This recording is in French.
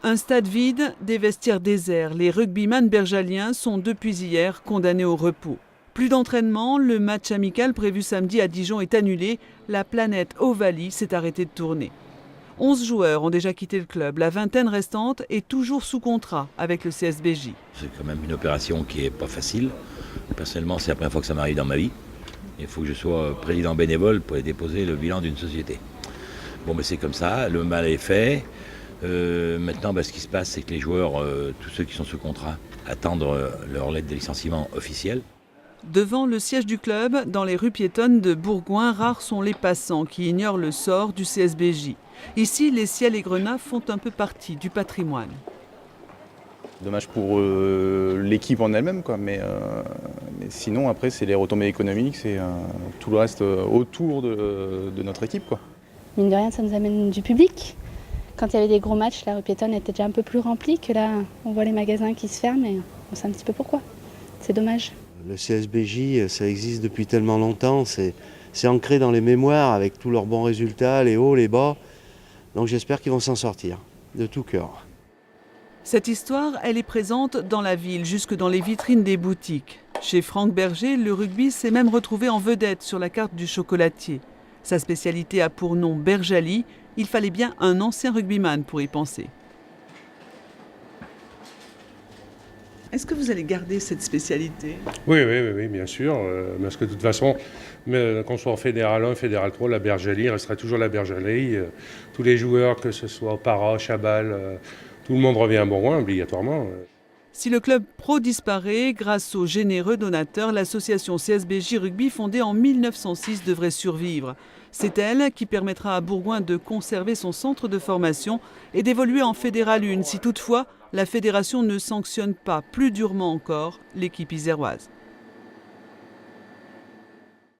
Un stade vide, des vestiaires déserts. Les rugbyman bergaliens sont depuis hier condamnés au repos. Plus d'entraînement, le match amical prévu samedi à Dijon est annulé. La planète Ovalie s'est arrêtée de tourner. 11 joueurs ont déjà quitté le club. La vingtaine restante est toujours sous contrat avec le CSBJ. C'est quand même une opération qui n'est pas facile. Personnellement, c'est la première fois que ça m'arrive dans ma vie. Il faut que je sois président bénévole pour déposer le bilan d'une société. Bon, mais c'est comme ça, le mal est fait. Maintenant, ce qui se passe, c'est que les joueurs, tous ceux qui sont sous contrat, attendent leur lettre de licenciement officielle. Devant le siège du club, dans les rues piétonnes de Bourgoin, rares sont les passants qui ignorent le sort du CSBJ. Ici, les ciels et grenats font un peu partie du patrimoine. Dommage pour l'équipe en elle-même, quoi. Mais sinon, après, c'est les retombées économiques, c'est tout le reste autour de notre équipe, quoi. Mine de rien, ça nous amène du public. Quand il y avait des gros matchs, la rue piétonne était déjà un peu plus remplie que là. On voit les magasins qui se ferment et on sait un petit peu pourquoi. C'est dommage. Le CSBJ, ça existe depuis tellement longtemps, c'est ancré dans les mémoires avec tous leurs bons résultats, les hauts, les bas. Donc j'espère qu'ils vont s'en sortir, de tout cœur. Cette histoire, elle est présente dans la ville, jusque dans les vitrines des boutiques. Chez Franck Berger, le rugby s'est même retrouvé en vedette sur la carte du chocolatier. Sa spécialité a pour nom Berjali. Il fallait bien un ancien rugbyman pour y penser. Est-ce que vous allez garder cette spécialité ? Oui, bien sûr. Parce que de toute façon, qu'on soit en Fédéral 1, Fédéral 3, la Berjali restera toujours la Berjali. Tous les joueurs, que ce soit Para, Chabal, tout le monde revient à Bourgoin, obligatoirement. Si le club pro disparaît, grâce aux généreux donateurs, l'association CSBJ Rugby fondée en 1906 devrait survivre. C'est elle qui permettra à Bourgoin de conserver son centre de formation et d'évoluer en Fédéral 1 si toutefois la fédération ne sanctionne pas plus durement encore l'équipe iséroise.